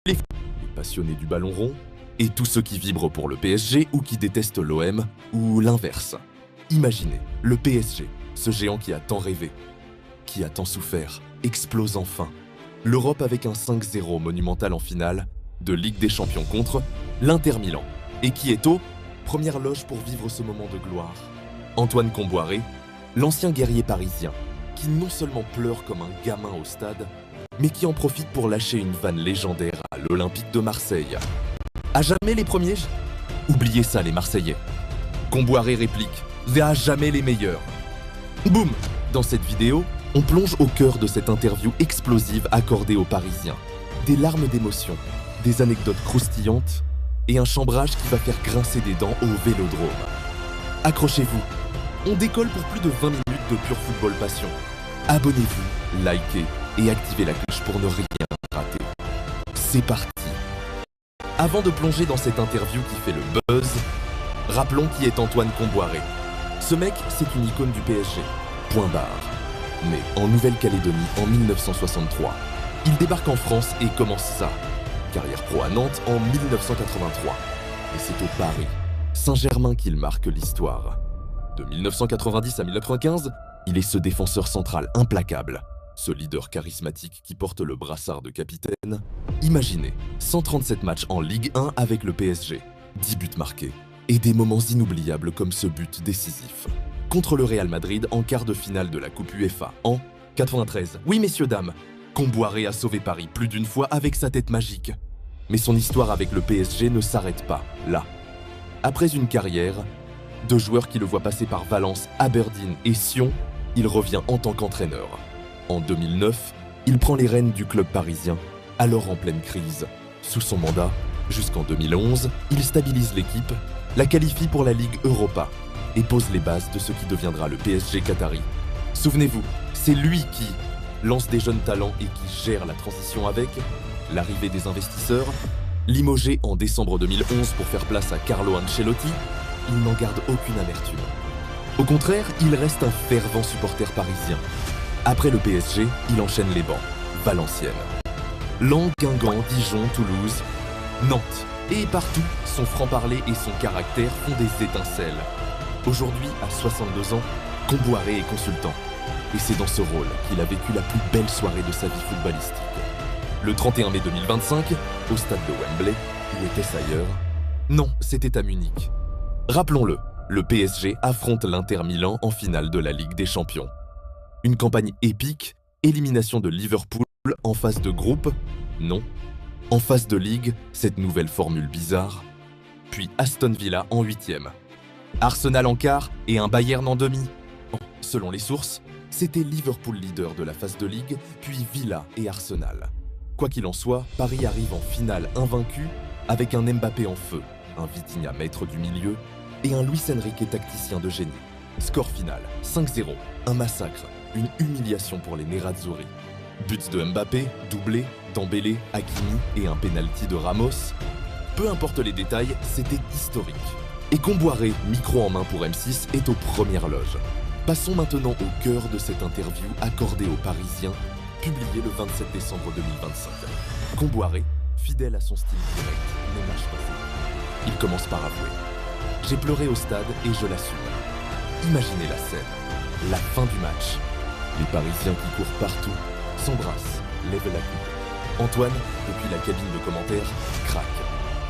les passionnés du ballon rond et tous ceux qui vibrent pour le PSG ou qui détestent l'OM ou l'inverse. Imaginez, le PSG, ce géant qui a tant rêvé, qui a tant souffert, explose enfin. L'Europe avec un 5-0 monumental en finale de Ligue des Champions contre l'Inter Milan. Et qui est au première loge pour vivre ce moment de gloire. Antoine Kombouaré, l'ancien guerrier parisien, qui non seulement pleure comme un gamin au stade, mais qui en profite pour lâcher une vanne légendaire à l'Olympique de Marseille. À jamais les premiers? Oubliez ça les Marseillais. Kombouaré réplique, à jamais les meilleurs. Boum! Dans cette vidéo, on plonge au cœur de cette interview explosive accordée aux Parisiens. Des larmes d'émotion, des anecdotes croustillantes et un chambrage qui va faire grincer des dents au Vélodrome. Accrochez-vous, on décolle pour plus de 20 minutes de pur football passion. Abonnez-vous, likez et activez la cloche pour ne rien rater. C'est parti. Avant de plonger dans cette interview qui fait le buzz, rappelons qui est Antoine Kombouaré. Ce mec, c'est une icône du PSG. Point barre. Né en Nouvelle-Calédonie en 1963, il débarque en France et commence sa carrière pro à Nantes en 1983. Et c'est au Paris Saint-Germain qu'il marque l'histoire. De 1990 à 1995, il est ce défenseur central implacable, ce leader charismatique qui porte le brassard de capitaine. Imaginez, 137 matchs en Ligue 1 avec le PSG, 10 buts marqués, et des moments inoubliables comme ce but décisif contre le Real Madrid en quart de finale de la Coupe UEFA en 93. Oui messieurs dames, Kombouaré a sauvé Paris plus d'une fois avec sa tête magique. Mais son histoire avec le PSG ne s'arrête pas là. Après une carrière de joueur qui le voit passer par Valence, Aberdeen et Sion, il revient en tant qu'entraîneur. En 2009, il prend les rênes du club parisien, alors en pleine crise. Sous son mandat, jusqu'en 2011, il stabilise l'équipe, la qualifie pour la Ligue Europa et pose les bases de ce qui deviendra le PSG qatari. Souvenez-vous, c'est lui qui lance des jeunes talents et qui gère la transition avec l'arrivée des investisseurs. Limogé en décembre 2011 pour faire place à Carlo Ancelotti, il n'en garde aucune amertume. Au contraire, il reste un fervent supporter parisien. Après le PSG, il enchaîne les bancs. Valenciennes, Lens, Guingamp, Dijon, Toulouse, Nantes. Et partout, son franc-parler et son caractère font des étincelles. Aujourd'hui, à 62 ans, Kombouaré est consultant. Et c'est dans ce rôle qu'il a vécu la plus belle soirée de sa vie footballistique. Le 31 mai 2025, au stade de Wembley, où était-ce ailleurs? Non, c'était à Munich. Rappelons-le, le PSG affronte l'Inter Milan en finale de la Ligue des Champions. Une campagne épique, élimination de Liverpool en phase de groupe? Non. En phase de ligue, cette nouvelle formule bizarre. Puis Aston Villa en 8e. Arsenal en quart et un Bayern en demi. Selon les sources, c'était Liverpool leader de la phase de ligue, puis Villa et Arsenal. Quoi qu'il en soit, Paris arrive en finale invaincu avec un Mbappé en feu, un Vitinha maître du milieu et un Luis Enrique tacticien de génie. Score final, 5-0, un massacre, une humiliation pour les Nerazzurri. Buts de Mbappé, doublé, Dembélé, Hakimi et un penalty de Ramos. Peu importe les détails, c'était historique. Et Kombouaré, micro en main pour M6, est aux premières loges. Passons maintenant au cœur de cette interview accordée aux Parisiens, publiée le 27 décembre 2025. Kombouaré, fidèle à son style direct, ne mâche pas ses mots. Il commence par avouer « J'ai pleuré au stade et je l'assume ». Imaginez la scène, la fin du match. Les Parisiens qui courent partout, s'embrassent, lèvent la coupe. Antoine, depuis la cabine de commentaires, craque.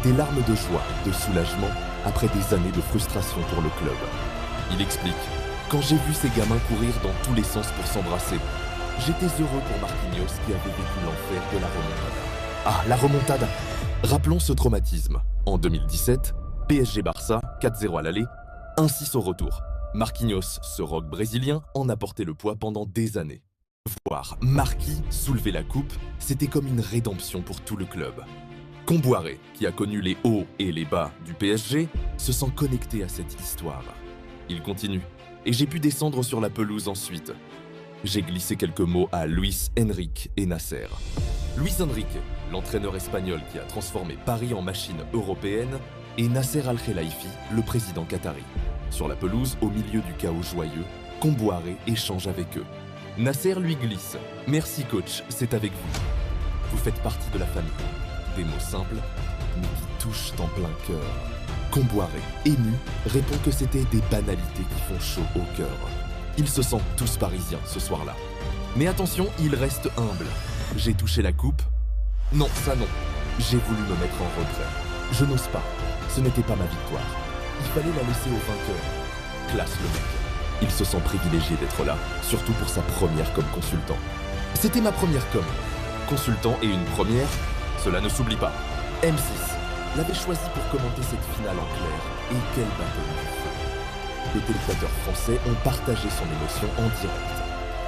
Des larmes de joie, de soulagement, après des années de frustration pour le club. Il explique « Quand j'ai vu ces gamins courir dans tous les sens pour s'embrasser, j'étais heureux pour Marquinhos qui avait vécu l'enfer de la remontada. » Ah, la remontada! Rappelons ce traumatisme. En 2017, PSG-Barça, 4-0 à l'aller, 1-6 au retour. Marquinhos, ce rock brésilien, en a porté le poids pendant des années. Voir Marquis soulever la coupe, c'était comme une rédemption pour tout le club. Kombouaré, qui a connu les hauts et les bas du PSG, se sent connecté à cette histoire. Il continue. Et j'ai pu descendre sur la pelouse ensuite. J'ai glissé quelques mots à Luis Enrique et Nasser. Luis Enrique, l'entraîneur espagnol qui a transformé Paris en machine européenne, et Nasser Al-Khelaifi, le président qatari. Sur la pelouse, au milieu du chaos joyeux, Kombouaré échange avec eux. Nasser lui glisse « Merci coach, c'est avec vous. Vous faites partie de la famille. Des mots simples, mais qui touchent en plein cœur. Comboiré, ému, répond que c'était des banalités qui font chaud au cœur. Ils se sentent tous parisiens ce soir-là. Mais attention, il reste humble. J'ai touché la coupe? Non, ça non. J'ai voulu me mettre en retrait. Je n'ose pas. Ce n'était pas ma victoire. Il fallait la laisser au vainqueur. Classe le mec. Il se sent privilégié d'être là, surtout pour sa première comme consultant. C'était ma première com. Consultant et une première, cela ne s'oublie pas. M6 l'avait choisi pour commenter cette finale en clair. Et quel bataille du feu. Les téléspectateurs français ont partagé son émotion en direct.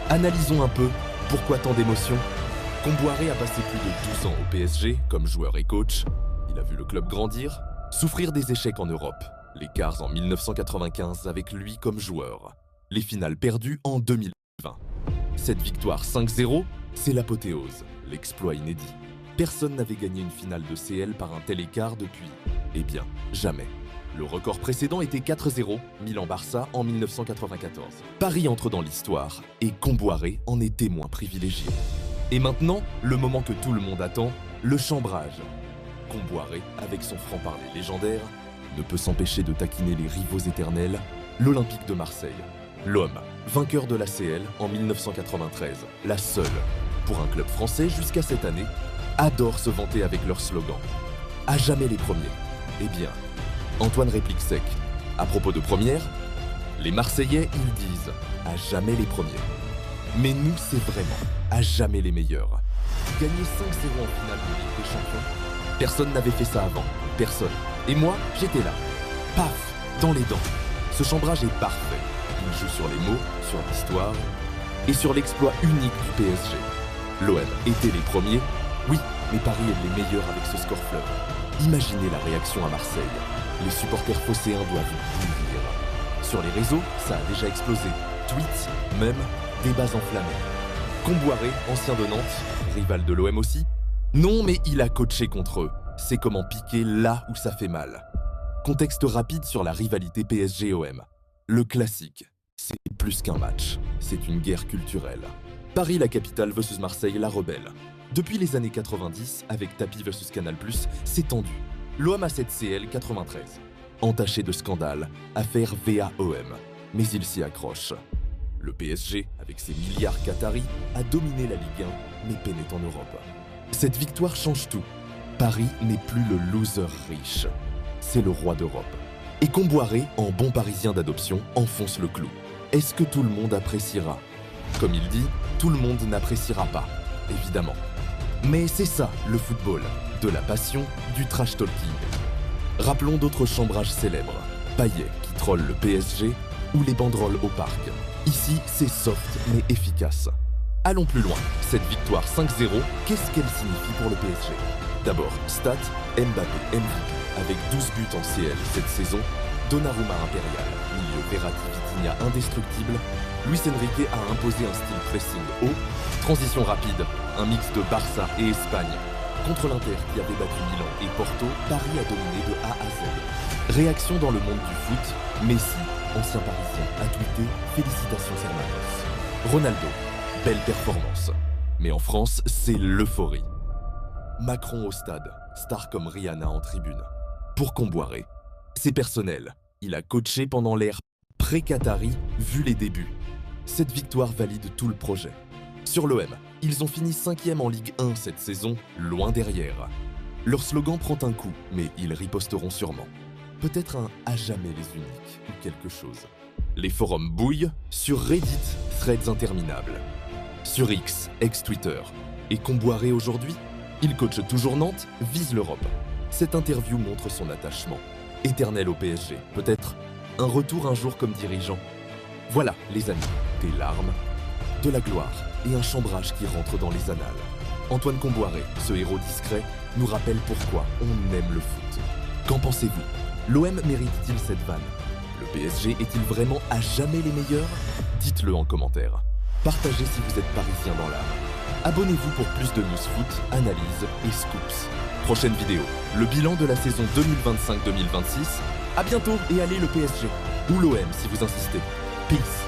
Analysons un peu pourquoi tant d'émotions. Comboiré a passé plus de 12 ans au PSG comme joueur et coach. Il a vu le club grandir, souffrir des échecs en Europe. Les quarts en 1995 avec lui comme joueur. Les finales perdues en 2020. Cette victoire 5-0, c'est l'apothéose, l'exploit inédit. Personne n'avait gagné une finale de CL par un tel écart depuis, eh bien, jamais. Le record précédent était 4-0, Milan-Barça en 1994. Paris entre dans l'histoire et Comboiré en est témoin privilégié. Et maintenant, le moment que tout le monde attend, le chambrage. Comboiré, avec son franc-parler légendaire, ne peut s'empêcher de taquiner les rivaux éternels, l'Olympique de Marseille. L'homme, vainqueur de la CL en 1993, la seule, pour un club français jusqu'à cette année, adore se vanter avec leur slogan. À jamais les premiers. Eh bien, Antoine réplique sec. À propos de première, les Marseillais, ils disent à jamais les premiers. Mais nous, c'est vraiment à jamais les meilleurs. Gagner 5-0 en finale de Ligue des Champions, personne n'avait fait ça avant. Personne. Et moi, j'étais là. Paf, dans les dents. Ce chambrage est parfait. Il joue sur les mots, sur l'histoire et sur l'exploit unique du PSG. L'OM était les premiers, oui, mais Paris est les meilleurs avec ce score fleuve. Imaginez la réaction à Marseille. Les supporters phocéens doivent bouillir. Sur les réseaux, ça a déjà explosé. Tweets, même, débats enflammés. Comboiré, ancien de Nantes, rival de l'OM aussi. Non, mais il a coaché contre eux. C'est comment piquer là où ça fait mal. Contexte rapide sur la rivalité PSG-OM. Le classique, c'est plus qu'un match, c'est une guerre culturelle. Paris la capitale versus Marseille la rebelle. Depuis les années 90, avec Tapi versus Canal+, c'est tendu. L'OM a cette CL 93. Entaché de scandales, affaire VAOM. Mais il s'y accroche. Le PSG, avec ses milliards qataris, a dominé la Ligue 1, mais peinait en Europe. Cette victoire change tout. Paris n'est plus le loser riche. C'est le roi d'Europe. Et Comboiré, en bon parisien d'adoption, enfonce le clou. Est-ce que tout le monde appréciera? Comme il dit, tout le monde n'appréciera pas, évidemment. Mais c'est ça, le football. De la passion, du trash talking. Rappelons d'autres chambrages célèbres. Payet qui troll le PSG ou les banderoles au parc. Ici, c'est soft mais efficace. Allons plus loin. Cette victoire 5-0, qu'est-ce qu'elle signifie pour le PSG? D'abord, stats, Mbappé MVP. Avec 12 buts en CL cette saison, Donnarumma impérial, milieu Verratti-Vitinha indestructible, Luis Enrique a imposé un style pressing haut, transition rapide, un mix de Barça et Espagne. Contre l'Inter qui avait battu Milan et Porto, Paris a dominé de A à Z. Réaction dans le monde du foot, Messi, ancien parisien, a tweeté « Félicitations Hermanos ». Ronaldo, belle performance. Mais en France, c'est l'euphorie. Macron au stade, star comme Rihanna en tribune. Pour Comboiré, c'est personnel. Il a coaché pendant l'ère pré-Qatari, vu les débuts. Cette victoire valide tout le projet. Sur l'OM, ils ont fini 5e en Ligue 1 cette saison, loin derrière. Leur slogan prend un coup, mais ils riposteront sûrement. Peut-être un « à jamais les uniques » ou quelque chose. Les forums bouillent, sur Reddit, threads interminables. Sur X, ex-Twitter. Et Comboiré aujourd'hui? Il coache toujours Nantes, vise l'Europe. Cette interview montre son attachement. Éternel au PSG, peut-être un retour un jour comme dirigeant. Voilà, les amis, des larmes, de la gloire et un chambrage qui rentre dans les annales. Antoine Comboiré, ce héros discret, nous rappelle pourquoi on aime le foot. Qu'en pensez-vous? L'OM mérite-t-il cette vanne? Le PSG est-il vraiment à jamais les meilleurs? Dites-le en commentaire. Partagez si vous êtes parisien dans l'âme. Abonnez-vous pour plus de news foot, analyses et scoops. Prochaine vidéo, le bilan de la saison 2025-2026. À bientôt et allez le PSG. Ou l'OM si vous insistez. Peace.